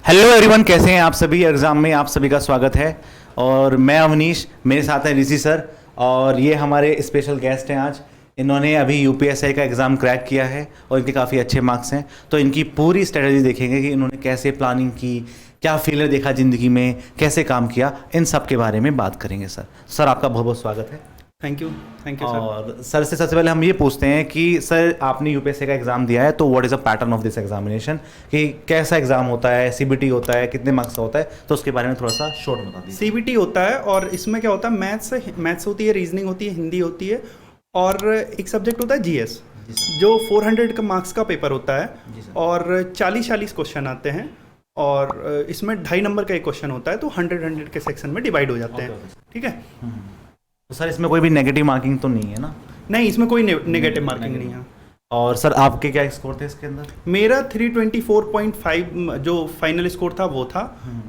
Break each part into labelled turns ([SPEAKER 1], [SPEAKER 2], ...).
[SPEAKER 1] Hello everyone, कैसे हैं आप सभी। एग्ज़ाम में आप सभी का स्वागत है और मैं अवनीश, मेरे साथ है ऋषि सर और ये हमारे स्पेशल गेस्ट हैं आज। इन्होंने अभी यूपीएससी का एग्ज़ाम क्रैक किया है और इनके काफ़ी अच्छे मार्क्स हैं, तो इनकी पूरी स्ट्रेटजी देखेंगे कि इन्होंने कैसे प्लानिंग की, क्या फेलियर देखा ज़िंदगी में, कैसे काम किया, इन सब के बारे में बात करेंगे। सर आपका बहुत बहुत स्वागत है।
[SPEAKER 2] Thank you sir.
[SPEAKER 1] और सर से सबसे पहले हम ये पूछते हैं कि सर आपने यूपीएससी का एग्ज़ाम दिया है, तो what is a pattern of this examination, कि कैसा एग्ज़ाम होता है, सीबीटी होता है, कितने मार्क्स का होता है, तो उसके बारे में थोड़ा सा शॉर्ट बता दीजिए।
[SPEAKER 2] सीबीटी होता है और इसमें क्या होता है, मैथ्स होती है, रीजनिंग होती है, हिंदी होती है और एक सब्जेक्ट होता है जीएस, जो 400 का मार्क्स का पेपर होता है और 40 क्वेश्चन आते हैं और इसमें 2.5 नंबर का एक क्वेश्चन होता है, तो 100 के सेक्शन में डिवाइड हो जाते हैं। ठीक है।
[SPEAKER 1] तो सर इसमें कोई भी नेगेटिव मार्किंग तो नहीं है ना?
[SPEAKER 2] नहीं, इसमें कोई नेगेटिव मार्किंग नहीं है।
[SPEAKER 1] और सर आपके क्या स्कोर थे इसके अंदर?
[SPEAKER 2] मेरा 324.5 जो फाइनल स्कोर था वो था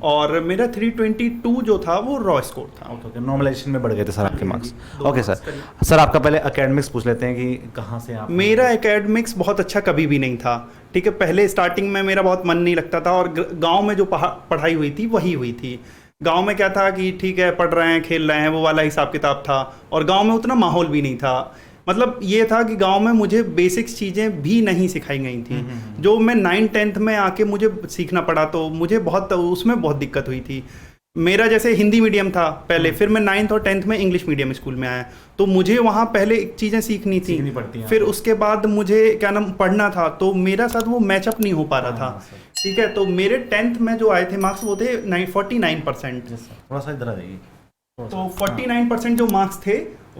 [SPEAKER 2] और मेरा 322 जो था वो रॉ स्कोर था।
[SPEAKER 1] ओके, नॉर्मलाइजेशन में बढ़ गए थे सर आपके मार्क्स। ओके सर आपका पहले एकेडमिक्स पूछ लेते हैं कि कहाँ से आप।
[SPEAKER 2] मेरा एकेडमिक्स बहुत अच्छा कभी भी नहीं था। ठीक है, पहले स्टार्टिंग में मेरा बहुत मन नहीं लगता था और गांव में जो पढ़ाई हुई थी वही हुई थी। गांव में क्या था कि ठीक है, पढ़ रहे हैं, खेल रहे हैं, वो वाला हिसाब किताब था और गांव में उतना माहौल भी नहीं था। मतलब ये था कि गांव में मुझे बेसिक्स चीज़ें भी नहीं सिखाई गई थी, जो मैं 9th-10th में आके मुझे सीखना पड़ा, तो मुझे बहुत उसमें बहुत दिक्कत हुई थी। मेरा जैसे हिंदी मीडियम था पहले, फिर मैं 9th और 10th में इंग्लिश मीडियम स्कूल में आया, तो मुझे वहाँ पहले चीज़ें सीखनी थी, फिर उसके बाद मुझे क्या नाम पढ़ना था, तो मेरा साथ वो मैचअप नहीं हो पा रहा था। ठीक है, तो मेरे 10th में जो आए थे मार्क्स वो थे 49%।
[SPEAKER 1] थोड़ा सा इधर आ जाइए।
[SPEAKER 2] तो 49% जो मार्क्स थे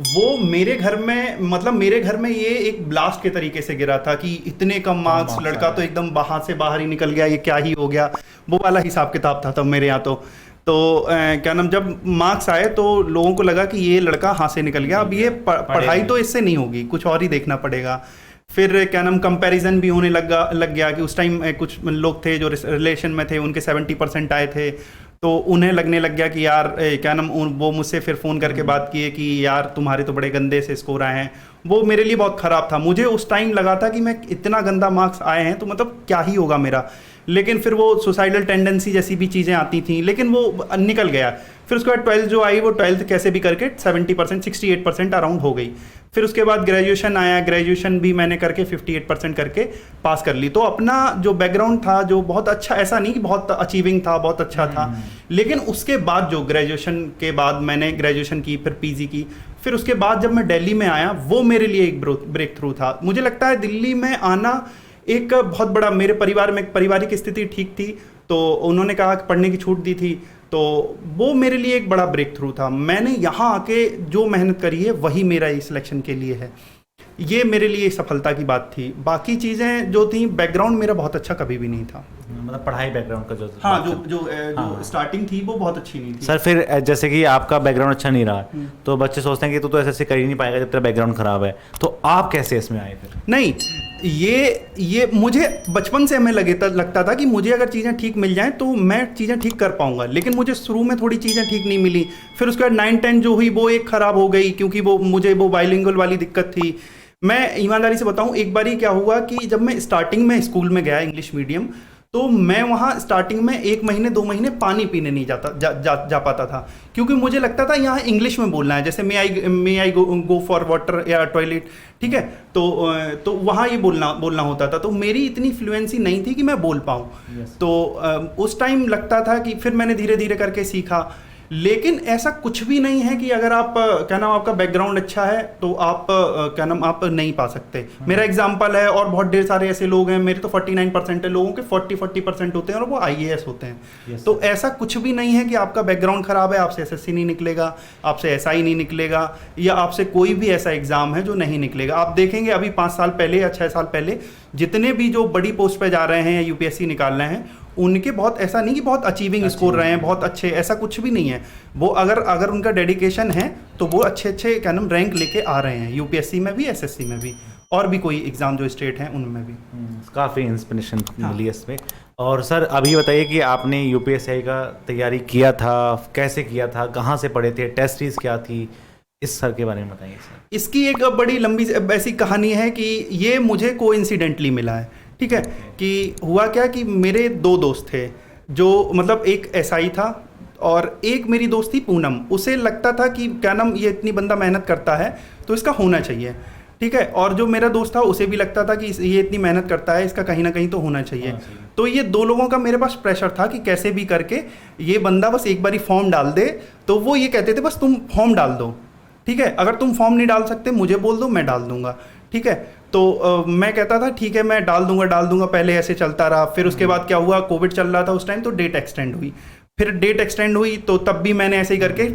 [SPEAKER 2] वो मेरे घर में, मतलब मेरे घर में ये एक ब्लास्ट के तरीके से गिरा था कि इतने कम मार्क्स, लड़का तो एकदम बाहर से बाहर ही निकल गया, ये क्या ही हो गया, वो वाला हिसाब किताब था तब मेरे यहाँ। तो क्या नाम, जब मार्क्स आए तो लोगों को लगा कि ये लड़का हाथ से निकल गया, अब ये पढ़ाई तो इससे नहीं होगी, कुछ और ही देखना पड़ेगा। फिर क्या नाम, कंपैरिजन भी होने लग गया कि उस टाइम कुछ लोग थे जो रिलेशन में थे, उनके 70% आए थे, तो उन्हें लगने लग गया कि यार क्या नाम, वो मुझसे फिर फ़ोन करके बात किए कि यार तुम्हारे तो बड़े गंदे से स्कोर आए हैं। वो मेरे लिए बहुत ख़राब था। मुझे उस टाइम लगा था कि मैं इतना गंदा मार्क्स आए हैं तो मतलब क्या ही होगा मेरा, लेकिन फिर वो सुसाइडल टेंडेंसी जैसी भी चीज़ें आती थी, लेकिन वो निकल गया। फिर उसके बाद 12th जो आई, वो 12th कैसे भी करके 70%, 68% अराउंड हो गई। फिर उसके बाद ग्रेजुएशन आया, ग्रेजुएशन भी मैंने करके 58% करके पास कर ली। तो अपना जो बैकग्राउंड था, जो बहुत अच्छा, ऐसा नहीं कि बहुत अचीविंग था, बहुत अच्छा था, लेकिन उसके बाद जो ग्रेजुएशन के बाद मैंने ग्रेजुएशन की, फिर पीजी की, फिर उसके बाद जब मैं दिल्ली में आया, वो मेरे लिए एक ब्रेक थ्रू था। मुझे लगता है दिल्ली में आना एक बहुत बड़ा, मेरे परिवार में पारिवारिक स्थिति ठीक थी, तो उन्होंने कहा कि पढ़ने की छूट दी थी, तो वो मेरे लिए एक बड़ा ब्रेक थ्रू था। मैंने यहाँ आके जो मेहनत करी है वही मेरा इस सिलेक्शन के लिए है, ये मेरे लिए सफलता की बात थी। बाकी चीज़ें जो थी, बैकग्राउंड मेरा बहुत अच्छा कभी भी नहीं था,
[SPEAKER 1] मतलब पढ़ाई बैकग्राउंड का जो,
[SPEAKER 2] हाँ, जो स्टार्टिंग थी वो बहुत अच्छी नहीं थी।
[SPEAKER 1] सर फिर जैसे कि आपका बैकग्राउंड अच्छा नहीं रहा, तो बच्चे सोचते हैं कि तू तो ऐसे कर ही नहीं पाएगा जब तेरा बैकग्राउंड खराब है, तो आप कैसे इसमें आए फिर?
[SPEAKER 2] नहीं, ये मुझे बचपन से हमें लगता था कि मुझे अगर चीज़ें ठीक मिल जाएं तो मैं चीज़ें ठीक कर पाऊंगा, लेकिन मुझे शुरू में थोड़ी चीज़ें ठीक नहीं मिली। फिर उसके बाद 9-10 जो हुई वो एक ख़राब हो गई, क्योंकि मुझे वो बाइलिंगुअल वाली दिक्कत थी। मैं ईमानदारी से बताऊं, एक बारी क्या हुआ कि जब मैं स्टार्टिंग में स्कूल में गया इंग्लिश मीडियम, तो मैं वहाँ स्टार्टिंग में 1 महीने 2 महीने पानी पीने नहीं जा पाता था, क्योंकि मुझे लगता था यहाँ इंग्लिश में बोलना है, जैसे मे आई गो फॉर वाटर या टॉयलेट। ठीक है, तो वहाँ ये बोलना होता था, तो मेरी इतनी फ्लुएंसी नहीं थी कि मैं बोल पाऊँ। तो उस टाइम लगता था कि फिर मैंने धीरे धीरे करके सीखा, लेकिन ऐसा कुछ भी नहीं है कि अगर आप क्या नाम, आपका बैकग्राउंड अच्छा है तो आप क्या नाम, आप नहीं पा सकते। मेरा एग्जांपल है, और बहुत ढेर सारे ऐसे लोग हैं, मेरे तो 49% है, लोगों के 40% होते हैं और वो आईएएस होते हैं। तो ऐसा कुछ भी नहीं है कि आपका बैकग्राउंड खराब है, आपसे एसएससी नहीं निकलेगा, आपसे एसआई नहीं निकलेगा, या आपसे कोई भी ऐसा एग्जाम है जो नहीं निकलेगा। आप देखेंगे अभी 5 साल पहले या 6 साल पहले जितने भी जो बड़ी पोस्ट पे जा रहे हैं या यूपीएससी निकाल रहे हैं, उनके बहुत, ऐसा नहीं कि बहुत अचीविंग स्कोर रहे हैं, बहुत अच्छे, ऐसा कुछ भी नहीं है। वो अगर उनका डेडिकेशन है तो वो अच्छे क्या नाम रैंक लेके आ रहे हैं, यूपीएससी में भी, एसएससी में भी, और भी कोई एग्जाम जो स्टेट हैं उनमें भी।
[SPEAKER 1] काफ़ी इंस्पिरेशन मिली है इसमें। और सर अभी बताइए कि आपने यूपीएससी का तैयारी किया था, कैसे किया था, कहाँ से पढ़े थे, टेस्ट सीरीज क्या थी, इस सर के बारे में बताइए सर।
[SPEAKER 2] इसकी एक बड़ी लंबी ऐसी कहानी है कि ये मुझे कोइंसिडेंटली मिला है। ठीक है, कि हुआ क्या कि मेरे 2 दोस्त थे जो मतलब एक एसआई था, और एक मेरी दोस्त थी पूनम। उसे लगता था कि क्या नाम ये इतनी बंदा मेहनत करता है तो इसका होना चाहिए, ठीक है। और जो मेरा दोस्त था उसे भी लगता था कि ये इतनी मेहनत करता है, इसका कहीं ना कहीं तो होना चाहिए। तो ये दो लोगों का मेरे पास प्रेशर था कि कैसे भी करके ये बंदा बस एक बारी फॉर्म डाल दे। तो वो ये कहते थे बस तुम फॉर्म डाल दो, ठीक है, अगर तुम फॉर्म नहीं डाल सकते मुझे बोल दो, मैं डाल दूंगा, ठीक है। तो मैं कहता था ठीक है मैं डाल दूंगा। पहले ऐसे चलता रहा। फिर उसके बाद क्या हुआ, कोविड चल रहा था उस टाइम, तो डेट एक्सटेंड हुई। फिर डेट एक्सटेंड हुई तो तब भी मैंने ऐसे ही करके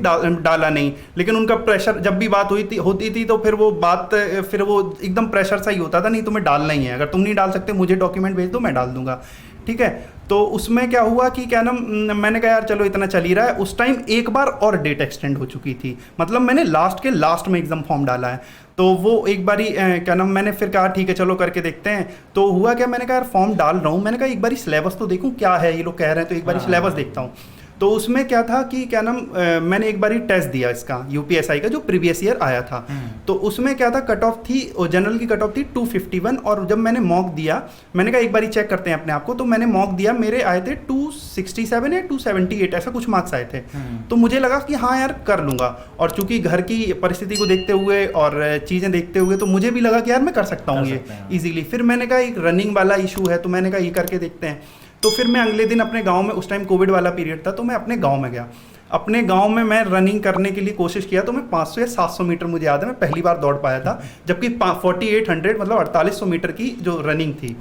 [SPEAKER 2] डाला नहीं। लेकिन उनका प्रेशर, जब भी बात होती थी तो फिर वो बात, फिर वो एकदम प्रेशर सा ही होता था, नहीं तुम्हें डालना ही है, अगर तुम नहीं डाल सकते मुझे डॉक्यूमेंट भेज दो, मैं डाल दूंगा, ठीक है। तो उसमें क्या हुआ कि क्या नाम, मैंने कहा यार चलो इतना चल ही रहा है। उस टाइम एक बार और डेट एक्सटेंड हो चुकी थी, मतलब मैंने लास्ट के लास्ट में एग्जाम फॉर्म डाला है। तो वो एक बारी क्या नाम, मैंने फिर कहा ठीक है चलो करके देखते हैं। तो हुआ क्या, मैंने कहा यार फॉर्म डाल रहा हूँ, मैंने कहा एक बारी सिलेबस तो देखूँ क्या है, ये लोग कह रहे हैं तो एक बारी सिलेबस देखता हूँ। तो उसमें क्या था कि क्या नाम, मैंने एक बारी टेस्ट दिया इसका यूपीएसआई का जो प्रीवियस ईयर आया था। तो उसमें क्या था, कट ऑफ थी, जनरल की कट ऑफ थी 251। और जब मैंने मॉक दिया, मैंने कहा एक बारी चेक करते हैं अपने आप को, तो मैंने मॉक दिया, मेरे आए थे 267 या 278 ऐसा कुछ मार्क्स आए थे। तो मुझे लगा कि हाँ यार कर लूँगा, और चूंकि घर की परिस्थिति को देखते हुए और चीज़ें देखते हुए तो मुझे भी लगा कि यार मैं कर सकता हूँ ये ईजिली। फिर मैंने कहा एक रनिंग वाला इशू है, तो मैंने कहा ये करके देखते हैं। तो फिर मैं अगले दिन अपने गांव में, उस टाइम कोविड वाला पीरियड था, तो मैं अपने गांव में गया। अपने गांव में मैं रनिंग करने के लिए कोशिश किया, तो मैं 500 या 700 मीटर, मुझे याद है मैं पहली बार दौड़ पाया था, जबकि 4800 मतलब 4800 मीटर की जो रनिंग थी।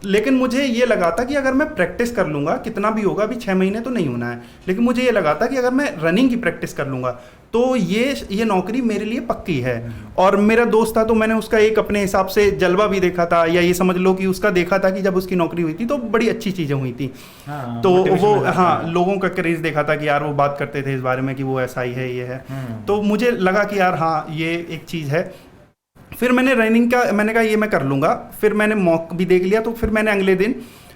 [SPEAKER 2] लेकिन मुझे ये लगा था कि अगर मैं प्रैक्टिस कर लूँगा, कितना भी होगा, अभी 6 महीने तो नहीं होना है, लेकिन मुझे ये लगा था कि अगर मैं रनिंग की प्रैक्टिस कर लूँगा तो ये नौकरी मेरे लिए पक्की है। और मेरा दोस्त था तो मैंने उसका एक अपने हिसाब से जलवा भी देखा था, या ये समझ लो कि उसका देखा था कि जब उसकी नौकरी हुई थी तो बड़ी अच्छी चीज़ें हुई थी। तो वो लोगों का क्रेज देखा था कि यार वो बात करते थे इस बारे में कि वो ऐसा ही है, ये है। तो मुझे लगा कि यार हाँ ये एक चीज़ है। फिर मैंने रनिंग का, मैंने कहा ये मैं कर लूँगा। फिर मैंने मॉक भी देख लिया। तो फिर मैंने अगले दिन,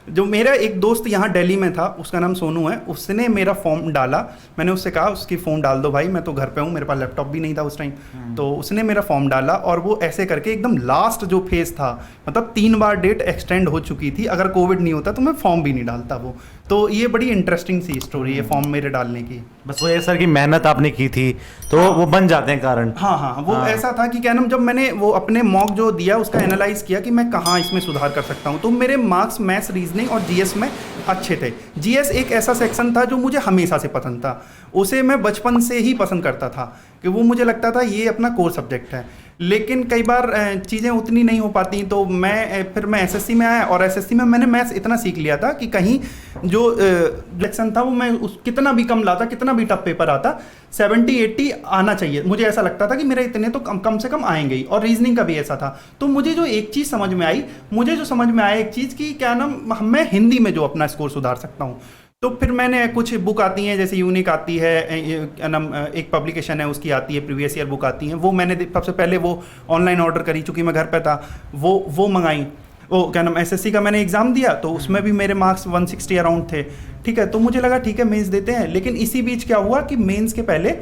[SPEAKER 2] जो मेरा एक दोस्त यहाँ दिल्ली में था, उसका नाम सोनू है, उसने मेरा फॉर्म डाला। मैंने उससे कहा उसकी फ़ोन डाल दो भाई, मैं तो घर पे हूँ, मेरे पास लैपटॉप भी नहीं था उस टाइम। तो उसने मेरा फॉर्म डाला, और वो ऐसे करके एकदम लास्ट जो फेज़ था, मतलब 3 बार डेट एक्सटेंड हो चुकी थी, अगर कोविड नहीं होता तो मैं फॉर्म भी नहीं डालता वो। तो ये बड़ी इंटरेस्टिंग सी स्टोरी है फॉर्म मेरे डालने की।
[SPEAKER 1] बस वो ये सर की मेहनत आपने की थी तो वो बन जाते हैं कारण।
[SPEAKER 2] हाँ, वो ऐसा था कि क्या नाम, जब मैंने वो अपने मॉक जो दिया उसका एनालाइज किया कि मैं कहाँ इसमें सुधार कर सकता हूँ, तो मेरे मार्क्स मैथ्स, रीजनिंग और जीएस में अच्छे थे। जीएस एक ऐसा सेक्शन था जो मुझे हमेशा से पसंद था, उसे मैं बचपन से ही पसंद करता था, कि वो मुझे लगता था ये अपना कोर सब्जेक्ट है। लेकिन कई बार चीज़ें उतनी नहीं हो पाती, तो फिर मैं एसएससी में आया, और एसएससी में मैंने मैथ्स इतना सीख लिया था कि कहीं जो लेक्शन था वो मैं कितना भी कम लाता, कितना भी टफ पेपर आता, 70-80 आना चाहिए। मुझे ऐसा लगता था कि मेरे इतने तो कम से कम आएंगे ही। और रीजनिंग का भी ऐसा था। तो मुझे जो एक चीज़ समझ में आई, एक चीज़ कि क्या नाम, मैं हिंदी में जो अपना स्कोर सुधार सकता हूँ। तो फिर मैंने कुछ बुक आती हैं, जैसे यूनिक आती है, एक पब्लिकेशन है उसकी आती है, प्रीवियस ईयर बुक आती हैं, वो मैंने सबसे पहले वो ऑनलाइन ऑर्डर करी, चूँकि मैं घर पे था, वो मंगाई। वो क्या नाम, एसएससी का मैंने एग्ज़ाम दिया, तो उसमें भी मेरे मार्क्स 160 अराउंड थे, ठीक है। तो मुझे लगा ठीक है मेंस देते हैं। लेकिन इसी बीच क्या हुआ कि मेंस के पहले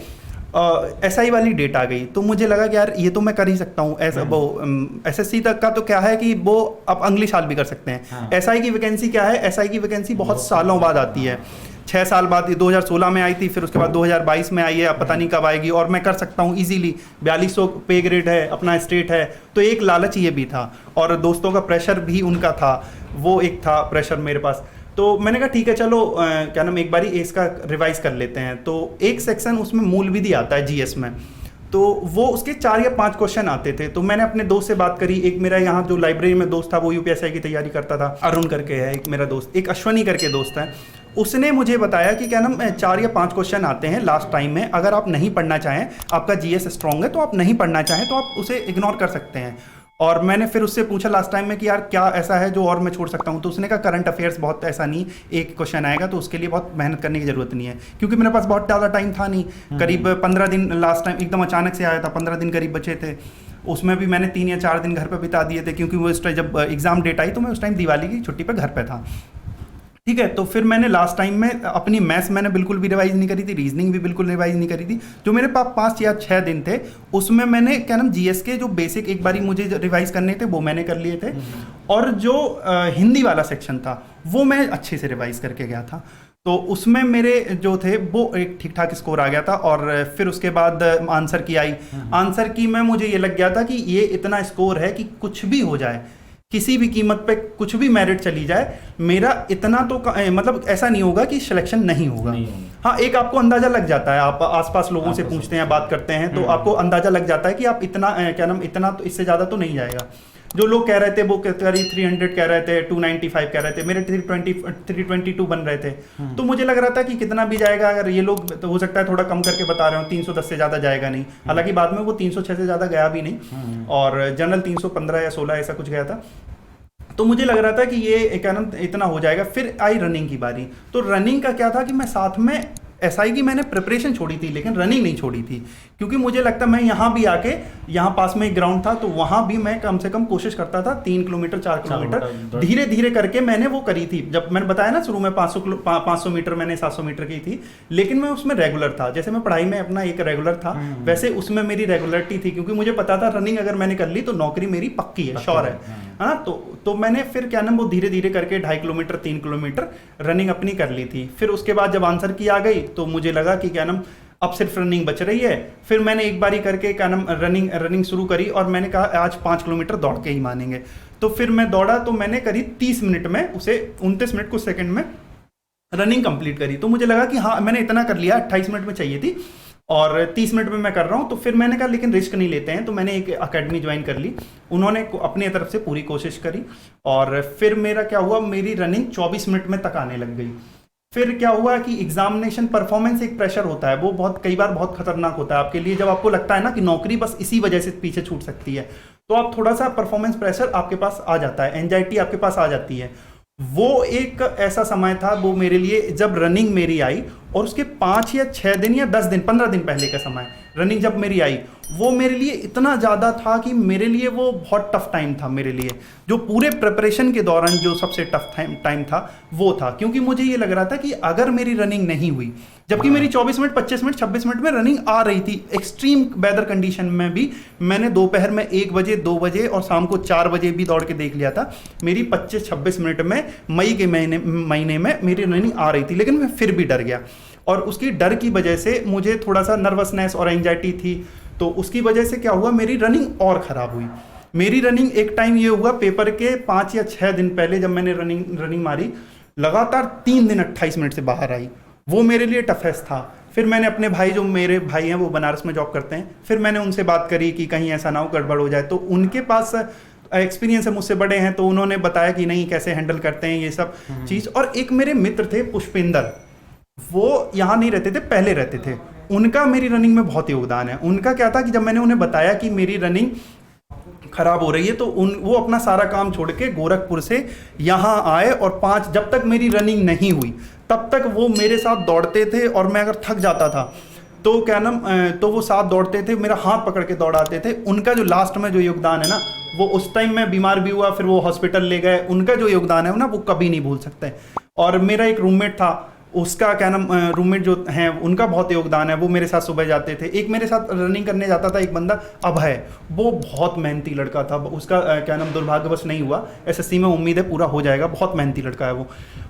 [SPEAKER 2] एसआई वाली डेट आ गई, तो मुझे लगा कि यार ये तो मैं कर ही सकता हूँ। ऐसा वो एसएससी तक का तो क्या है कि वो आप अगले साल भी कर सकते हैं। एसआई की वैकेंसी क्या है, एसआई की वैकेंसी बहुत सालों बाद आती है, 6 साल बाद। 2016 में आई थी, फिर उसके बाद 2022 में आई है, अब पता नहीं कब आएगी। और मैं कर सकता हूँ इजीली, 4200 पे ग्रेड है, अपना स्टेट है। तो एक लालच ये भी था, और दोस्तों का प्रेशर भी उनका था, वो एक था प्रेशर मेरे पास। तो मैंने कहा ठीक है चलो क्या नाम, एक बारी इसका रिवाइज कर लेते हैं। तो एक सेक्शन उसमें मूल विधि आता है जीएस में, तो वो उसके 4 या 5 क्वेश्चन आते थे। तो मैंने अपने दोस्त से बात करी, एक मेरा यहाँ जो लाइब्रेरी में दोस्त था, वो यूपीएससी की तैयारी करता था, अरुण करके है एक मेरा दोस्त, एक अश्वनी करके दोस्त है। उसने मुझे बताया कि क्या नाम, 4 या 5 क्वेश्चन आते हैं लास्ट टाइम में, अगर आप नहीं पढ़ना चाहें, आपका जीएस स्ट्रॉन्ग है तो आप नहीं पढ़ना चाहें तो आप उसे इग्नोर कर सकते हैं। और मैंने फिर उससे पूछा लास्ट टाइम में कि यार क्या ऐसा है जो और मैं छोड़ सकता हूँ। तो उसने कहा करंट अफेयर्स बहुत ऐसा नहीं, एक क्वेश्चन आएगा तो उसके लिए बहुत मेहनत करने की ज़रूरत नहीं है, क्योंकि मेरे पास बहुत ज़्यादा टाइम था नहीं, करीब 15 दिन लास्ट टाइम एकदम अचानक से आया था, 15 दिन करीब बचे थे। उसमें भी मैंने 3 या 4 दिन घर पर बिता दिए थे, क्योंकि वो उस टाइम जब एग्ज़ाम डेट आई तो मैं उस टाइम दिवाली की छुट्टी पर घर पर था, ठीक है। तो फिर मैंने लास्ट टाइम में अपनी मैथ्स मैंने बिल्कुल भी रिवाइज नहीं करी थी, रीजनिंग भी बिल्कुल रिवाइज नहीं करी थी। जो मेरे पास 5 या 6 दिन थे, उसमें मैंने क्या नाम, जीएस के जो बेसिक एक बारी मुझे रिवाइज करने थे वो मैंने कर लिए थे, और जो हिंदी वाला सेक्शन था वो मैं अच्छे से रिवाइज करके गया था। तो उसमें मेरे जो थे वो एक ठीक ठाक स्कोर आ गया था। और फिर उसके बाद आंसर की आई। आंसर की में मुझे ये लग गया था कि ये इतना स्कोर है कि कुछ भी हो जाए, किसी भी कीमत पे कुछ भी मेरिट चली जाए, मेरा इतना तो मतलब ऐसा नहीं होगा कि सिलेक्शन नहीं होगा। हाँ, एक आपको अंदाजा लग जाता है, आप आसपास लोगों से पूछते हैं, बात करते हैं, तो आपको अंदाजा लग जाता है कि आप इतना क्या नाम, इतना तो इससे ज़्यादा तो नहीं जाएगा। जो लोग कह रहे थे वो करीब 300 कह रहे थे, 295 कह रहे थे, मेरे 322 बन रहे थे। तो मुझे लग रहा था कि कितना भी जाएगा, अगर ये लोग तो हो सकता है थोड़ा कम करके बता रहे हो, 310 से ज़्यादा जाएगा नहीं। हालांकि बाद में वो 306 से ज़्यादा गया भी नहीं, और जनरल 315 या 16 ऐसा कुछ गया था। तो मुझे लग रहा था कि ये क्या नाम इतना हो जाएगा। फिर आई रनिंग की बारी। तो रनिंग का क्या था कि मैं साथ में एसआई की मैंने प्रिपरेशन छोड़ी थी, लेकिन रनिंग नहीं छोड़ी थी, क्योंकि मुझे लगता मैं यहाँ भी आके, यहाँ पास में एक ग्राउंड था, तो वहाँ भी मैं कम से कम कोशिश करता था 3 किलोमीटर 4 किलोमीटर धीरे धीरे करके मैंने वो करी थी। जब मैंने बताया ना शुरू में 500 मीटर मैंने 700 मीटर की थी, लेकिन मैं उसमें रेगुलर था। जैसे मैं पढ़ाई में अपना एक रेगुलर था, वैसे उसमें मेरी रेगुलरिटी थी, क्योंकि मुझे पता था रनिंग अगर मैंने कर ली तो नौकरी मेरी पक्की है, श्योर है ना। तो मैंने फिर क्या नाम वो धीरे धीरे करके 2.5 किलोमीटर 3 किलोमीटर रनिंग अपनी कर ली थी। फिर उसके बाद जब आंसर की आ गई तो मुझे लगा कि क्या नाम अब सिर्फ रनिंग बच रही है। फिर मैंने एक बारी करके क्या नाम रनिंग शुरू करी, और मैंने कहा आज 5 किलोमीटर दौड़ के ही मानेंगे। तो फिर मैं दौड़ा, तो मैंने करीब 30 मिनट में उसे 29 मिनट कुछ सेकंड में रनिंग कंप्लीट करी। तो मुझे लगा कि हाँ मैंने इतना कर लिया, 28 मिनट में चाहिए थी और 30 मिनट में मैं कर रहा हूँ। तो फिर मैंने कहा लेकिन रिस्क नहीं लेते हैं, तो मैंने एक अकेडमी ज्वाइन कर ली। उन्होंने अपनी तरफ से पूरी कोशिश करी, और फिर मेरा क्या हुआ, मेरी रनिंग 24 मिनट में तक आने लग गई। फिर क्या हुआ कि एग्जामिनेशन परफॉर्मेंस एक प्रेशर होता है, वो कई बार बहुत खतरनाक होता है आपके लिए। जब आपको लगता है ना कि नौकरी बस इसी वजह से पीछे छूट सकती है, तो आप थोड़ा सा परफॉर्मेंस प्रेशर आपके पास आ जाता है, एंजाइटी आपके पास आ जाती है। वो एक ऐसा समय था वो मेरे लिए, जब रनिंग मेरी आई, और उसके 5 या 6 दिन या 10 दिन 15 दिन पहले का समय रनिंग जब मेरी आई, वो मेरे लिए इतना ज़्यादा था कि मेरे लिए वो बहुत टफ टाइम था मेरे लिए। जो पूरे प्रिपरेशन के दौरान जो सबसे टफ टाइम था वो था, क्योंकि मुझे ये लग रहा था कि अगर मेरी रनिंग नहीं हुई, जबकि मेरी 24 मिनट 25 मिनट 26 मिनट में रनिंग आ रही थी, एक्सट्रीम वेदर कंडीशन में भी मैंने दोपहर में 1 बजे 2 बजे और शाम को 4 बजे भी दौड़ के देख लिया था, मेरी 25-26 मिनट में मई के महीने में मेरी रनिंग आ रही थी। लेकिन मैं फिर भी डर गया, और उसकी डर की वजह से मुझे थोड़ा सा नर्वसनेस और एंजाइटी थी। तो उसकी वजह से क्या हुआ, मेरी रनिंग और ख़राब हुई। मेरी रनिंग एक टाइम ये हुआ, पेपर के 5 या 6 दिन पहले जब मैंने रनिंग मारी, लगातार 3 दिन 28 मिनट से बाहर आई। वो मेरे लिए टफेस्ट था। फिर मैंने अपने भाई, जो मेरे भाई हैं वो बनारस में जॉब करते हैं, फिर मैंने उनसे बात करी कि कहीं ऐसा ना हो गड़बड़ हो जाए। तो उनके पास एक्सपीरियंस है, मुझसे बड़े हैं, तो उन्होंने बताया कि नहीं कैसे हैंडल करते हैं ये सब चीज़। और एक मेरे मित्र थे पुष्पिंदर, वो यहाँ नहीं रहते थे, पहले रहते थे। उनका मेरी रनिंग में बहुत योगदान है। उनका क्या था कि जब मैंने उन्हें बताया कि मेरी रनिंग खराब हो रही है, तो वो अपना सारा काम छोड़ के गोरखपुर से यहाँ आए, और 5 जब तक मेरी रनिंग नहीं हुई तब तक वो मेरे साथ दौड़ते थे। और मैं अगर थक जाता था तो क्या नाम तो वो साथ दौड़ते थे, मेरा हाथ पकड़ के दौड़ाते थे। उनका जो लास्ट में जो योगदान है ना, वो उस टाइम मैं बीमार भी हुआ, फिर वो हॉस्पिटल ले गए, उनका जो योगदान है ना वो कभी नहीं भूल सकते। और मेरा एक रूममेट था, उसका क्या नाम रूममेट जो हैं उनका बहुत योगदान है, वो मेरे साथ सुबह जाते थे। एक मेरे साथ रनिंग करने जाता था एक बंदा, अभय, वो बहुत मेहनती लड़का था। उसका क्या नाम दुर्भाग्यवश नहीं हुआ, एसएससी में उम्मीद है पूरा हो जाएगा, बहुत मेहनती लड़का है वो।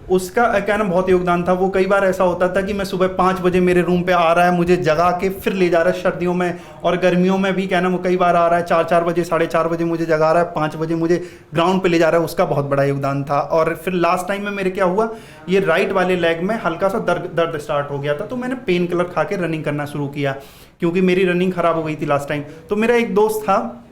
[SPEAKER 2] उसका क्या नाम बहुत योगदान था। वो कई बार ऐसा होता था कि मैं सुबह 5 बजे मेरे रूम पे आ रहा है, मुझे जगा के फिर ले जा रहा है, सर्दियों में और गर्मियों में भी क्या नाम वो कई बार आ रहा है, 4 बजे 4:30 बजे मुझे जगा रहा है, 5 बजे मुझे ग्राउंड पे ले जा रहा है, उसका बहुत बड़ा योगदान था। और फिर लास्ट टाइम में मेरे क्या हुआ, ये राइट वाले लेग में हल्का सा दर्द स्टार्ट हो गया था, तो मैंने पेन किलर खा के रनिंग करना शुरू किया, क्योंकि मेरी रनिंग खराब हो गई थी लास्ट टाइम। तो मेरा एक दोस्त था,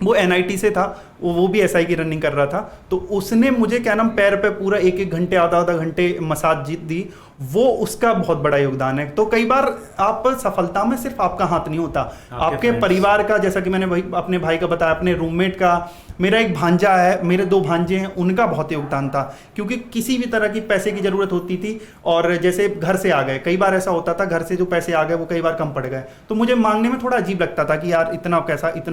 [SPEAKER 2] वो एनआईटी से था, वो भी एसआई की रनिंग कर रहा था, तो उसने मुझे क्या नाम पैर पे पूरा 1-1 घंटे आधा घंटे मसाज दी। वो उसका बहुत बड़ा योगदान है। तो कई बार आप सफलता में सिर्फ आपका हाथ नहीं होता, आपके परिवार का, जैसा कि मैंने अपने भाई का बताया, अपने रूममेट का, मेरा एक भांजा है, मेरे 2 भांजे हैं, उनका बहुत योगदान था। क्योंकि किसी भी तरह की पैसे की ज़रूरत होती थी, और जैसे घर से आ गए, कई बार ऐसा होता था घर से जो पैसे आ गए वो कई बार कम पड़ गए, तो मुझे मांगने में थोड़ा अजीब लगता था कि यार इतना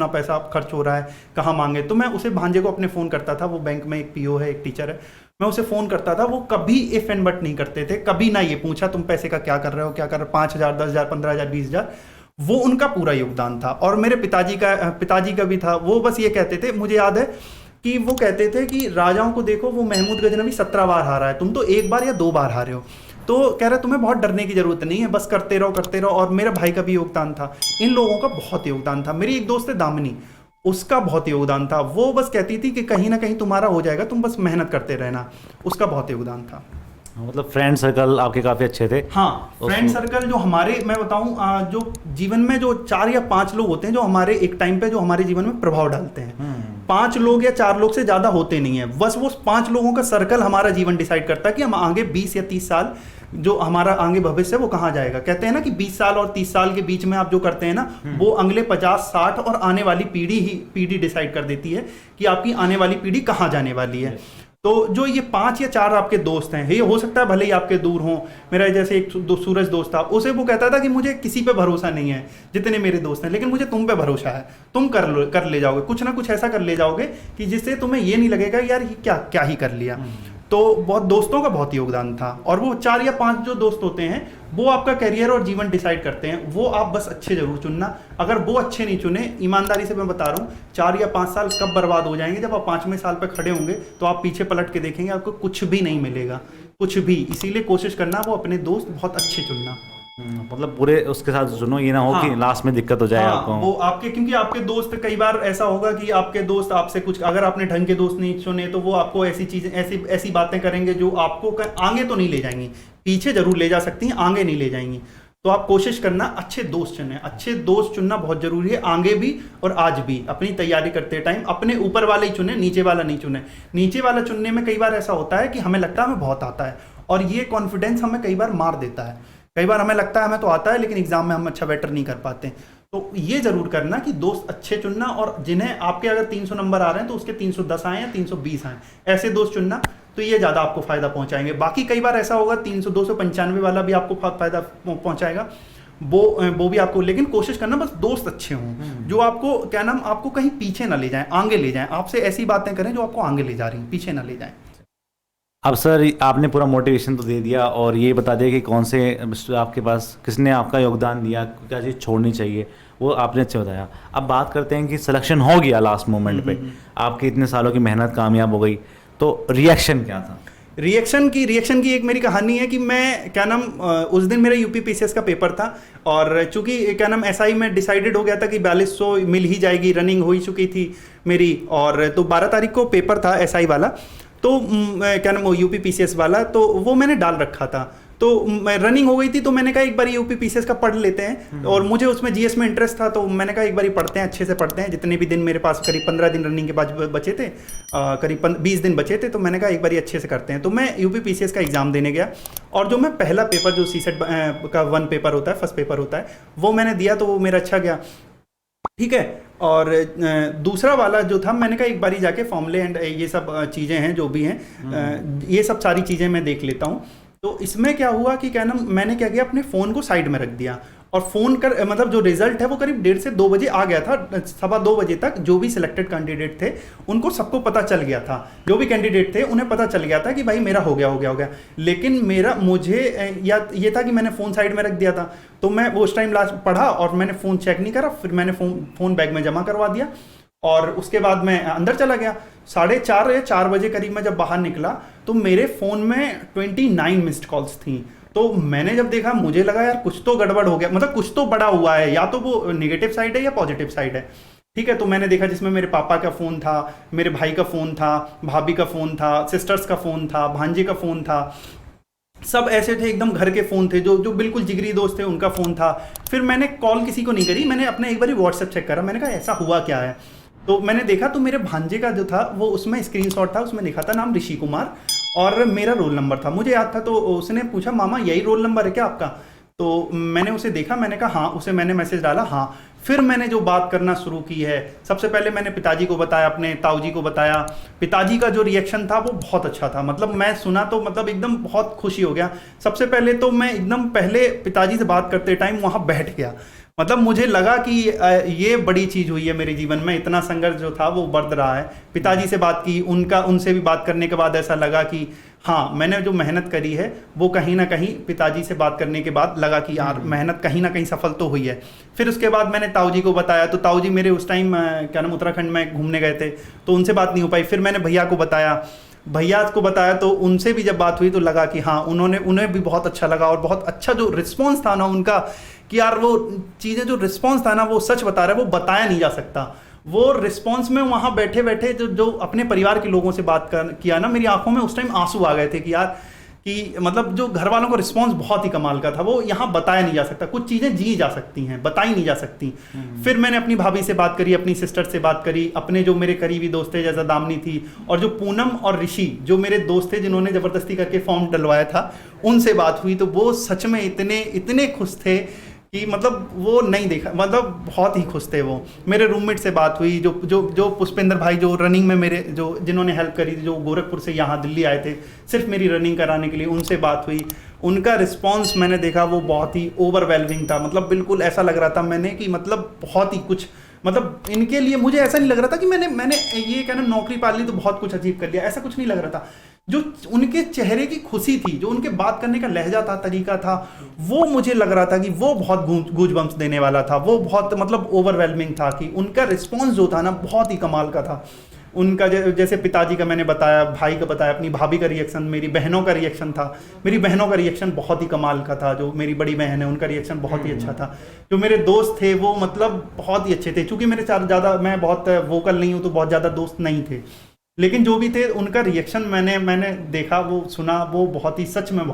[SPEAKER 2] पैसा खर्च हो रहा है, कहाँ मांगे। तो मैं उसे भांजे को अपने फ़ोन करता था, वो बैंक में एक पीओ है, एक टीचर है, मैं उसे फ़ोन करता था। वो कभी इफ एंड बट नहीं करते थे, कभी ना ये पूछा तुम पैसे का क्या कर रहे हो, क्या कर रहे हो, 5,000 10,000 15,000 20,000, वो उनका पूरा योगदान था। और मेरे पिताजी का भी था। वो बस ये कहते थे, मुझे याद है कि वो कहते थे कि राजाओं को देखो, वो महमूद गजनवी 17 बार हारा है, तुम तो 1 बार या 2 बार हारे हो। तो कह रहा तुम्हें बहुत डरने की जरूरत नहीं है, बस करते रहो। और मेरे भाई का भी योगदान था, इन लोगों का बहुत योगदान था। मेरी एक दोस्त है दामिनी, उसका बहुत योगदान था। वो बस कहती थी कि कहीं ना कहीं तुम्हारा हो जाएगा, तुम बस मेहनत करते रहना। उसका बहुत योगदान था।
[SPEAKER 1] मतलब फ्रेंड सर्कल आपके काफ़ी अच्छे थे।
[SPEAKER 2] हाँ, फ्रेंड सर्कल जो हमारे, मैं बताऊं, जो जीवन में जो 4 या 5 लोग होते हैं जो हमारे एक टाइम पे जो हमारे जीवन में प्रभाव डालते हैं। 5 लोग या 4 लोग से ज़्यादा होते नहीं है, बस वो 5 लोगों का सर्कल हमारा जीवन डिसाइड करता है कि हम आगे 20 या 30 साल जो हमारा आगे भविष्य है वो कहाँ जाएगा। कहते हैं ना कि 20 साल और 30 साल के बीच में आप जो करते हैं ना, वो अगले 50-60 और आने वाली पीढ़ी डिसाइड कर देती है कि आपकी आने वाली पीढ़ी कहाँ जाने वाली है। तो जो ये 5 या 4 आपके दोस्त हैं, ये हो सकता है भले ही आपके दूर हों। मेरा जैसे एक सूरज दोस्त था, उसे वो कहता था कि मुझे किसी पे भरोसा नहीं है जितने मेरे दोस्त हैं, लेकिन मुझे तुम पे भरोसा है, तुम कर ले जाओगे, कुछ ना कुछ ऐसा कर ले जाओगे कि जिससे तुम्हें ये नहीं लगेगा यार ये क्या ही कर लिया। तो बहुत दोस्तों का बहुत योगदान था। और वो 4 या 5 जो दोस्त होते हैं वो आपका करियर और जीवन डिसाइड करते हैं। वो आप बस अच्छे जरूर चुनना। अगर वो अच्छे नहीं चुने, ईमानदारी से मैं बता रहा हूँ, 4 या 5 साल कब बर्बाद हो जाएंगे, जब आप 5वें साल पर खड़े होंगे तो आप पीछे पलट के देखेंगे आपको कुछ भी नहीं मिलेगा, कुछ भी। इसीलिए कोशिश करना वो अपने दोस्त बहुत अच्छे चुनना।
[SPEAKER 1] मतलब पूरे उसके साथ सुनो, ये ना हो कि लास्ट में दिक्कत हो जाए आपको।
[SPEAKER 2] वो आपके, क्योंकि आपके दोस्त कई बार ऐसा होगा कि आपके दोस्त आपसे कुछ, अगर आपने ढंग के दोस्त नहीं चुने तो वो आपको ऐसी चीजें, ऐसी बातें करेंगे जो आपको आगे तो नहीं ले जाएंगी, पीछे जरूर ले जा सकती हैं, आगे नहीं ले जाएंगी। तो आप कोशिश करना अच्छे दोस्त चुने। अच्छे दोस्त चुनना बहुत जरूरी है, आगे भी और आज भी। अपनी तैयारी करते टाइम अपने ऊपर वाले ही चुने, नीचे वाला नहीं चुने। नीचे वाला चुनने में कई बार ऐसा होता है कि हमें लगता है हमें बहुत आता है, और ये कॉन्फिडेंस हमें कई बार मार देता है। कई बार हमें लगता है हमें तो आता है, लेकिन एग्जाम में हम अच्छा बेटर नहीं कर पाते। तो ये जरूर करना कि दोस्त अच्छे चुनना, और जिन्हें आपके अगर 300 नंबर आ रहे हैं तो उसके 310 आए या 320 आए, ऐसे दोस्त चुनना। तो ये ज़्यादा आपको फायदा पहुंचाएंगे। बाकी कई बार ऐसा होगा 300 295 वाला भी आपको फायदा पहुंचाएगा, वो भी आपको। लेकिन कोशिश करना बस दोस्त अच्छे हों जो आपको आपको कहीं पीछे ना ले जाएं, आगे ले जाएं। आपसे ऐसी बातें करें जो आपको आगे ले जा रही हैं, पीछे ना ले जाएं।
[SPEAKER 1] अब सर आपने पूरा मोटिवेशन तो दे दिया और ये बता दिया कि कौन से आपके पास किसने आपका योगदान दिया, क्या चीज़ छोड़नी चाहिए, वो आपने अच्छे बताया। अब बात करते हैं कि सिलेक्शन हो गया लास्ट मोमेंट पे, आपकी इतने सालों की मेहनत कामयाब हो गई, तो रिएक्शन क्या था?
[SPEAKER 2] रिएक्शन की एक मेरी कहानी है कि मैं उस दिन मेरा UPPCS का पेपर था, और चूंकि SI में डिसाइडेड हो गया था कि 4200 मिल ही जाएगी, रनिंग हो ही चुकी थी मेरी। और तो 12 तारीख को पेपर था SI वाला, तो UPPCS वाला, तो वो मैंने डाल रखा था। तो रनिंग हो गई थी, तो मैंने कहा एक बार UPPCS का पढ़ लेते हैं, और मुझे उसमें GS में इंटरेस्ट था, तो मैंने कहा एक बार पढ़ते हैं, अच्छे से पढ़ते हैं। जितने भी दिन मेरे पास, करीब 15 दिन रनिंग के बाद बचे थे, करीब 20 दिन बचे थे, तो मैंने कहा एक बार अच्छे से करते हैं। तो मैं UPPCS का एग्ज़ाम देने गया, और जो मैं पहला पेपर, जो CSET का 1 पेपर होता है, फर्स्ट पेपर होता है, वो मैंने दिया, तो वो मेरा अच्छा गया, ठीक है। और दूसरा वाला जो था, मैंने कहा एक बारी जाके फॉर्मूले एंड ये सब चीज़ें हैं जो भी हैं, ये सब सारी चीज़ें मैं देख लेता हूँ। तो इसमें क्या हुआ कि मैंने क्या किया, अपने फ़ोन को साइड में रख दिया, और फ़ोन कर मतलब जो रिजल्ट है वो करीब 1:30 से 2 बजे आ गया था। 2:15 बजे तक जो भी सिलेक्टेड कैंडिडेट थे उनको सबको पता चल गया था, जो भी कैंडिडेट थे उन्हें पता चल गया था कि भाई मेरा हो गया। लेकिन मुझे ये था कि मैंने फ़ोन साइड में रख दिया था, तो मैं वो उस टाइम लास्ट पढ़ा और मैंने फ़ोन चेक नहीं करा। फिर मैंने फ़ोन बैग में जमा करवा दिया, और उसके बाद मैं अंदर चला गया। 4:30 या 4 बजे करीब मैं जब बाहर निकला, तो मेरे फ़ोन में 29 मिस्ड कॉल्स थी। तो मैंने जब देखा, मुझे लगा यार कुछ तो गड़बड़ हो गया, मतलब कुछ तो बड़ा हुआ है, या तो वो नेगेटिव साइड है या पॉजिटिव साइड है, ठीक है। तो मैंने देखा जिसमें मेरे पापा का फ़ोन था, मेरे भाई का फ़ोन था, भाभी का फ़ोन था, सिस्टर्स का फ़ोन था, भांजे का फ़ोन था, सब ऐसे थे, एकदम घर के फ़ोन थे, जो बिल्कुल जिगरी दोस्त थे उनका फ़ोन था। फिर मैंने कॉल किसी को नहीं करी, मैंने अपने एक बार व्हाट्सएप चेक करा, मैंने कहा ऐसा हुआ क्या है। तो मैंने देखा, तो मेरे भांजे का जो था वो उसमें स्क्रीनशॉट था, उसमें लिखा था नाम ऋषि कुमार, और मेरा रोल नंबर था, मुझे याद था। तो उसने पूछा मामा यही रोल नंबर है क्या आपका? तो मैंने उसे देखा, मैंने कहा हाँ। उसे मैंने मैसेज डाला हाँ। फिर मैंने जो बात करना शुरू की है, सबसे पहले मैंने पिताजी को बताया, अपने ताऊजी को बताया। पिताजी का जो रिएक्शन था वो बहुत अच्छा था, मतलब मैं सुना तो मतलब एकदम बहुत खुशी हो गया। सबसे पहले तो मैं एकदम पहले पिताजी से बात करते टाइम वहाँ बैठ गया, मतलब मुझे लगा कि ये बड़ी चीज़ हुई है मेरे जीवन में, इतना संघर्ष जो था वो बढ़ रहा है। पिताजी से बात की, उनसे भी बात करने के बाद ऐसा लगा कि हाँ, मैंने जो मेहनत करी है वो कहीं ना कहीं, पिताजी से बात करने के बाद लगा कि यार मेहनत कहीं ना कहीं सफल तो हुई है। फिर उसके बाद मैंने ताऊजी को बताया, तो ताऊजी मेरे उस टाइम उत्तराखंड में घूमने गए थे, तो उनसे बात नहीं हो पाई। फिर मैंने भैया को बताया, भैया को बताया तो उनसे भी जब बात हुई तो लगा कि हाँ उन्हें भी बहुत अच्छा लगा, और बहुत अच्छा जो रिस्पॉन्स था ना उनका, कि यार वो चीज़ें जो रिस्पॉन्स था ना वो सच बता रहे, वो बताया नहीं जा सकता। वो रिस्पॉन्स में वहाँ बैठे बैठे जो अपने परिवार के लोगों से बात किया ना, मेरी आंखों में उस टाइम आंसू आ गए थे कि यार कि मतलब जो घर वालों का रिस्पॉन्स बहुत ही कमाल का था, वो यहाँ बताया नहीं जा सकता। कुछ चीज़ें जी जा सकती हैं, बताई नहीं जा सकती। फिर मैंने अपनी भाभी से बात करी, अपनी सिस्टर से बात करी, अपने जो मेरे करीबी दोस्त थे जैसा दामिनी थी, और जो पूनम और ऋषि जो मेरे दोस्त थे जिन्होंने ज़बरदस्ती करके फॉर्म डलवाया था, उनसे बात हुई। तो वो सच में इतने खुश थे कि मतलब वो नहीं देखा, मतलब बहुत ही खुश थे वो। मेरे रूममेट से बात हुई, जो पुष्पेंद्र भाई जो रनिंग में मेरे जो जिन्होंने हेल्प करी थी, जो गोरखपुर से यहाँ दिल्ली आए थे सिर्फ मेरी रनिंग कराने के लिए, उनसे बात हुई। उनका रिस्पांस मैंने देखा वो बहुत ही ओवरवेलमिंग था। मतलब बिल्कुल ऐसा लग रहा था मैंने कि मतलब बहुत ही कुछ, मतलब इनके लिए मुझे ऐसा नहीं लग रहा था कि मैंने ये कहना नौकरी पा ली तो बहुत कुछ अचीव कर लिया, ऐसा कुछ नहीं लग रहा था। जो उनके चेहरे की खुशी थी, जो उनके बात करने का लहजा था, तरीका था, वो मुझे लग रहा था कि वो बहुत गूजबम्प्स देने वाला था। वो बहुत मतलब ओवरवेलमिंग था कि उनका रिस्पॉन्स जो था ना बहुत ही कमाल का था। उनका जैसे पिताजी का मैंने बताया, भाई का बताया, अपनी भाभी का रिएक्शन, मेरी बहनों का रिएक्शन था। मेरी बहनों का रिएक्शन बहुत ही कमाल का था। जो मेरी बड़ी बहन है उनका रिएक्शन बहुत ही अच्छा था। जो मेरे दोस्त थे वो मतलब बहुत ही अच्छे थे। चूँकि मेरे साथ ज़्यादा मैं बहुत वोकल नहीं हूँ तो बहुत ज़्यादा दोस्त नहीं थे, लेकिन जो भी थे उनका रिएक्शन मैंने देखा, वो सुना, वो बहुत ही सच में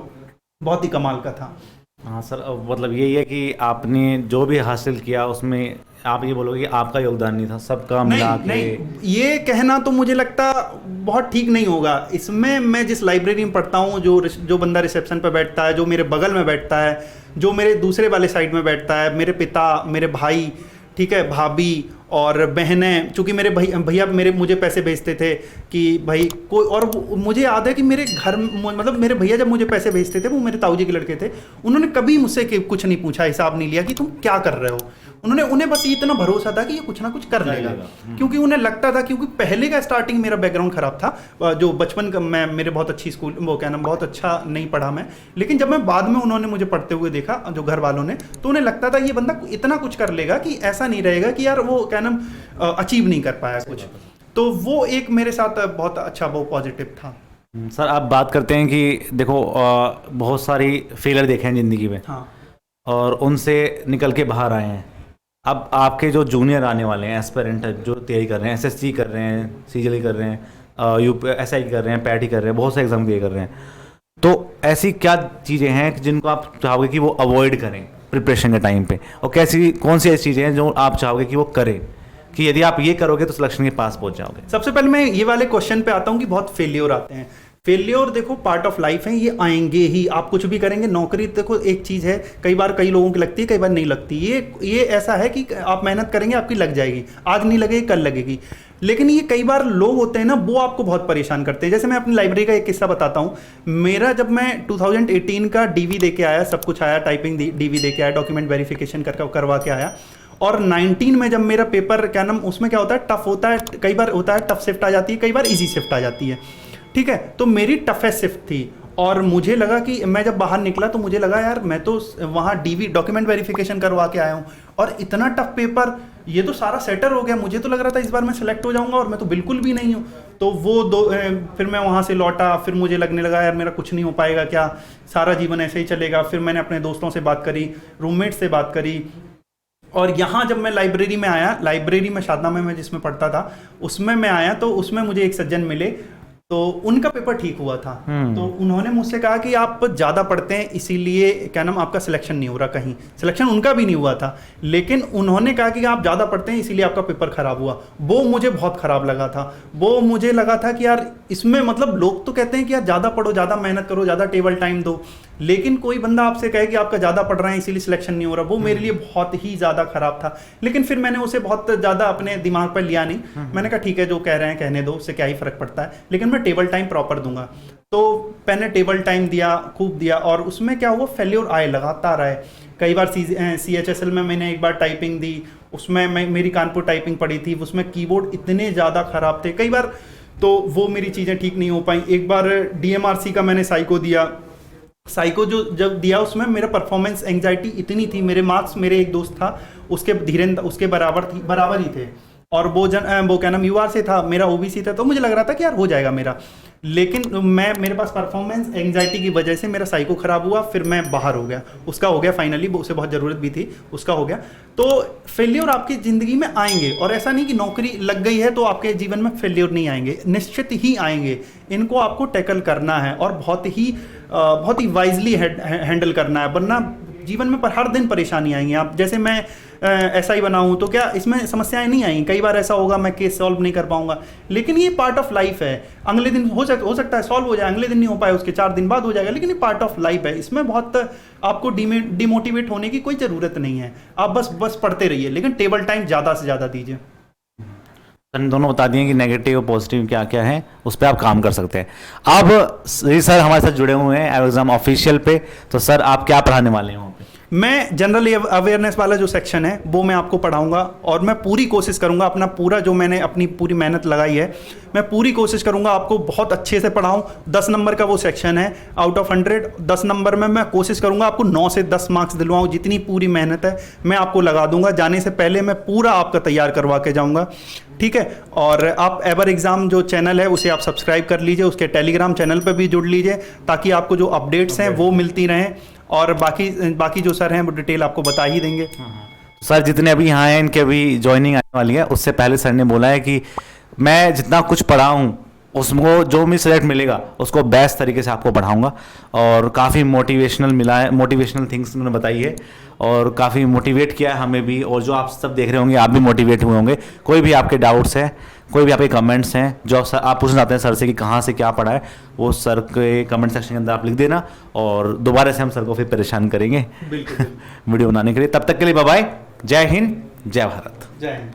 [SPEAKER 2] बहुत ही कमाल का था।
[SPEAKER 1] हाँ सर, मतलब यही है कि आपने जो भी हासिल किया उसमें आप ये बोलोगे कि आपका योगदान नहीं था, सबका मिला के।
[SPEAKER 2] नहीं, ये कहना तो मुझे लगता बहुत ठीक नहीं होगा। इसमें मैं जिस लाइब्रेरी में पढ़ता हूँ, जो बंदा रिसेप्शन पर बैठता है, जो मेरे बगल में बैठता है, जो मेरे दूसरे वाले साइड में बैठता है, मेरे पिता, मेरे भाई, ठीक है, भाभी और बहनें, चूँकि मेरे भैया मुझे पैसे भेजते थे कि भाई कोई, और मुझे याद है कि मेरे घर मतलब मेरे भैया जब मुझे पैसे भेजते थे, वो मेरे ताऊ जी के लड़के थे, उन्होंने कभी मुझसे कुछ नहीं पूछा, हिसाब नहीं लिया कि तुम क्या कर रहे हो। उन्हें बस ये इतना भरोसा था कि ये कुछ ना कुछ कर लेगा, क्योंकि उन्हें लगता था, क्योंकि पहले का स्टार्टिंग मेरा बैकग्राउंड खराब था। जो बचपन का मेरे बहुत अच्छी स्कूल, वो क्या नाम, बहुत अच्छा नहीं पढ़ा मैं, लेकिन जब मैं बाद में उन्होंने मुझे पढ़ते हुए देखा, जो घर वालों ने, तो उन्हें लगता था ये बंदा इतना कुछ कर लेगा कि ऐसा नहीं रहेगा कि यार वो क्या नाम अचीव नहीं कर पाया कुछ। तो वो एक मेरे साथ बहुत अच्छा, वो पॉजिटिव था।
[SPEAKER 1] सर आप बात करते हैं कि देखो बहुत सारी फेलियर देखे हैं ज़िंदगी में,
[SPEAKER 2] हाँ,
[SPEAKER 1] और उनसे निकल के बाहर आए हैं। अब आपके जो जूनियर आने वाले हैं, एस्पिरेंट जो तैयारी कर रहे हैं, एसएससी कर रहे हैं, सीजीएल कर रहे हैं, एसआई कर रहे हैं, पैटी कर रहे हैं, बहुत से एग्जाम क्लियर कर रहे हैं, तो ऐसी क्या चीज़ें हैं जिनको आप चाहोगे कि वो अवॉइड करें प्रिपरेशन के टाइम पे, और कौन सी ऐसी चीज़ें हैं जो आप चाहोगे कि वो करें कि यदि आप ये करोगे तो सिलेक्शन के पास पहुंच जाओगे?
[SPEAKER 2] सबसे पहले मैं ये वाले क्वेश्चन पे आता हूँ कि बहुत फेलियर आते हैं। फेलियर देखो पार्ट ऑफ लाइफ है, ये आएंगे ही। आप कुछ भी करेंगे, नौकरी देखो एक चीज़ है, कई बार कई लोगों की लगती है, कई बार नहीं लगती। ये ऐसा है कि आप मेहनत करेंगे आपकी लग जाएगी, आज नहीं लगेगी कल लगेगी। लेकिन ये कई बार लोग होते हैं ना, वो आपको बहुत परेशान करते हैं। जैसे मैं अपनी लाइब्रेरी का एक किस्सा बताता हूँ। मेरा जब मैं 2018 का डीवी दे के आया, सब कुछ आया, टाइपिंग डीवी दे के आया, डॉक्यूमेंट वेरिफिकेशन करवा के आया, और 19 में जब मेरा पेपर क्या नाम, उसमें क्या होता है, टफ होता है, कई बार होता है टफ शिफ्ट आ जाती है, कई बार इजी शिफ्ट आ जाती है, ठीक है। तो मेरी टफेस्ट शिफ्ट थी, और मुझे लगा कि मैं जब बाहर निकला तो मुझे लगा यार मैं तो वहाँ डीवी डॉक्यूमेंट वेरिफिकेशन करवा के आया हूँ, और इतना टफ पेपर, ये तो सारा सेटर हो गया। मुझे तो लग रहा था इस बार मैं सेलेक्ट हो जाऊँगा, और मैं तो बिल्कुल भी नहीं हूँ। तो वो फिर मैं वहाँ से लौटा, फिर मुझे लगने लगा यार मेरा कुछ नहीं हो पाएगा, क्या सारा जीवन ऐसे ही चलेगा। फिर मैंने अपने दोस्तों से बात करी, रूममेट से बात करी, और यहाँ जब मैं लाइब्रेरी में आया, लाइब्रेरी में शादना में मैं जिसमें पढ़ता था, उसमें मैं आया, तो उसमें मुझे एक सज्जन मिले, तो उनका पेपर ठीक हुआ था। तो उन्होंने मुझसे कहा कि आप ज़्यादा पढ़ते हैं इसीलिए क्या नाम आपका सिलेक्शन नहीं हो रहा, कहीं सिलेक्शन उनका भी नहीं हुआ था, लेकिन उन्होंने कहा कि आप ज़्यादा पढ़ते हैं इसीलिए आपका पेपर ख़राब हुआ। वो मुझे बहुत ख़राब लगा था। वो मुझे लगा था कि यार इसमें मतलब लोग तो कहते हैं कि यार ज़्यादा पढ़ो, ज़्यादा मेहनत करो, ज़्यादा टेबल टाइम दो, लेकिन कोई बंदा आपसे कहे कि आपका ज़्यादा पढ़ रहे हैं इसीलिए सिलेक्शन नहीं हो रहा, वो मेरे लिए बहुत ही ज़्यादा ख़राब था। लेकिन फिर मैंने उसे बहुत ज़्यादा अपने दिमाग पर लिया नहीं। मैंने कहा ठीक है, जो कह रहे हैं कहने दो, उससे क्या ही फ़र्क पड़ता है, लेकिन मैं टेबल टाइम प्रॉपर दूंगा। तो मैंने टेबल टाइम दिया, खूब दिया, और उसमें क्या हुआ, फेल्योर आए, लगातार आए। कई बार CHSL में मैंने एक बार टाइपिंग दी, उसमें मेरी कानपुर टाइपिंग पड़ी थी, उसमें कीबोर्ड इतने ज़्यादा ख़राब थे कई बार, तो वो मेरी चीज़ें ठीक नहीं हो पाई। एक बार DMRC का मैंने साइको दिया, साइको जो जब दिया उसमें मेरा परफॉर्मेंस एंग्जाइटी इतनी थी, मेरे मार्क्स, मेरे एक दोस्त था उसके धीरेन्द्र उसके बराबर ही थे, और वो वो क्या नाम यूआर से था, मेरा ओबीसी था, तो मुझे लग रहा था कि यार हो जाएगा मेरा। लेकिन मेरे पास परफॉर्मेंस एंग्जाइटी की वजह से मेरा साइको खराब हुआ, फिर मैं बाहर हो गया, उसका हो गया फाइनली, उसे बहुत ज़रूरत भी थी, उसका हो गया। तो फेल्योर आपकी ज़िंदगी में आएंगे, और ऐसा नहीं कि नौकरी लग गई है तो आपके जीवन में फेल्योर नहीं आएंगे, निश्चित ही आएंगे। इनको आपको टैकल करना है और बहुत ही वाइजली हैंडल करना है, वरना जीवन में पर हर दिन परेशानी आएंगी। आप जैसे मैं ऐसा ही बनाऊँ तो क्या इसमें समस्याएं नहीं आएंगी? कई बार ऐसा होगा मैं केस सॉल्व नहीं कर पाऊंगा, लेकिन ये पार्ट ऑफ लाइफ है। अगले दिन हो सकता है सॉल्व हो जाए, अगले दिन नहीं हो पाए, उसके 4 दिन बाद हो जाएगा, लेकिन ये पार्ट ऑफ लाइफ है। इसमें बहुत आपको डिमोटिवेट होने की कोई ज़रूरत नहीं है। आप बस पढ़ते रहिए, लेकिन टेबल टाइम ज़्यादा से ज़्यादा दीजिए।
[SPEAKER 1] सर दोनों बता दिए कि नेगेटिव और पॉजिटिव क्या क्या है, उस पर आप काम कर सकते हैं। अब सर हमारे साथ जुड़े हुए हैं एग्जाम ऑफिशियल पे, तो सर आप क्या पढ़ाने वाले हैं वहाँ पे?
[SPEAKER 2] मैं जनरल अवेयरनेस वाला जो सेक्शन है वो मैं आपको पढ़ाऊंगा, और मैं पूरी कोशिश करूंगा, अपना पूरा जो मैंने अपनी पूरी मेहनत लगाई है, मैं पूरी कोशिश करूंगा आपको बहुत अच्छे से पढ़ाऊं। 10 नंबर का वो सेक्शन है, आउट ऑफ 100 10 नंबर में मैं कोशिश करूंगा आपको 9 से 10 मार्क्स दिलवाऊं। जितनी पूरी मेहनत है मैं आपको लगा दूंगा, जाने से पहले मैं पूरा आपका तैयार करवा के जाऊँगा, ठीक है। और आप एवर एग्ज़ाम जो चैनल है उसे आप सब्सक्राइब कर लीजिए, उसके टेलीग्राम चैनल पर भी जुड़ लीजिए, ताकि आपको जो अपडेट्स हैं वो मिलती रहें, और बाकी जो सर हैं वो डिटेल आपको बता ही देंगे।
[SPEAKER 1] सर जितने अभी यहाँ हैं इनके अभी ज्वाइनिंग आने वाली है, उससे पहले सर ने बोला है कि मैं जितना कुछ पढ़ा हूँ उसको जो भी सिलेक्ट मिलेगा उसको बेस्ट तरीके से आपको पढ़ाऊँगा। और काफ़ी मोटिवेशनल मिला है, मोटिवेशनल थिंग्स उन्होंने बताई है, और काफ़ी मोटिवेट किया है हमें भी, और जो आप सब देख रहे होंगे आप भी मोटिवेट हुए होंगे। कोई भी आपके डाउट्स हैं, कोई भी आपके कमेंट्स हैं जो सर आप पूछना चाहते हैं सर से कि कहाँ से क्या पढ़ा है, वो सर के कमेंट सेक्शन के अंदर आप लिख देना, और दोबारा से हम सर को फिर परेशान करेंगे
[SPEAKER 2] बिल्कुल
[SPEAKER 1] वीडियो बनाने के लिए। तब तक के लिए बाय बाय, जय हिंद, जय भारत।
[SPEAKER 2] जय हिंद।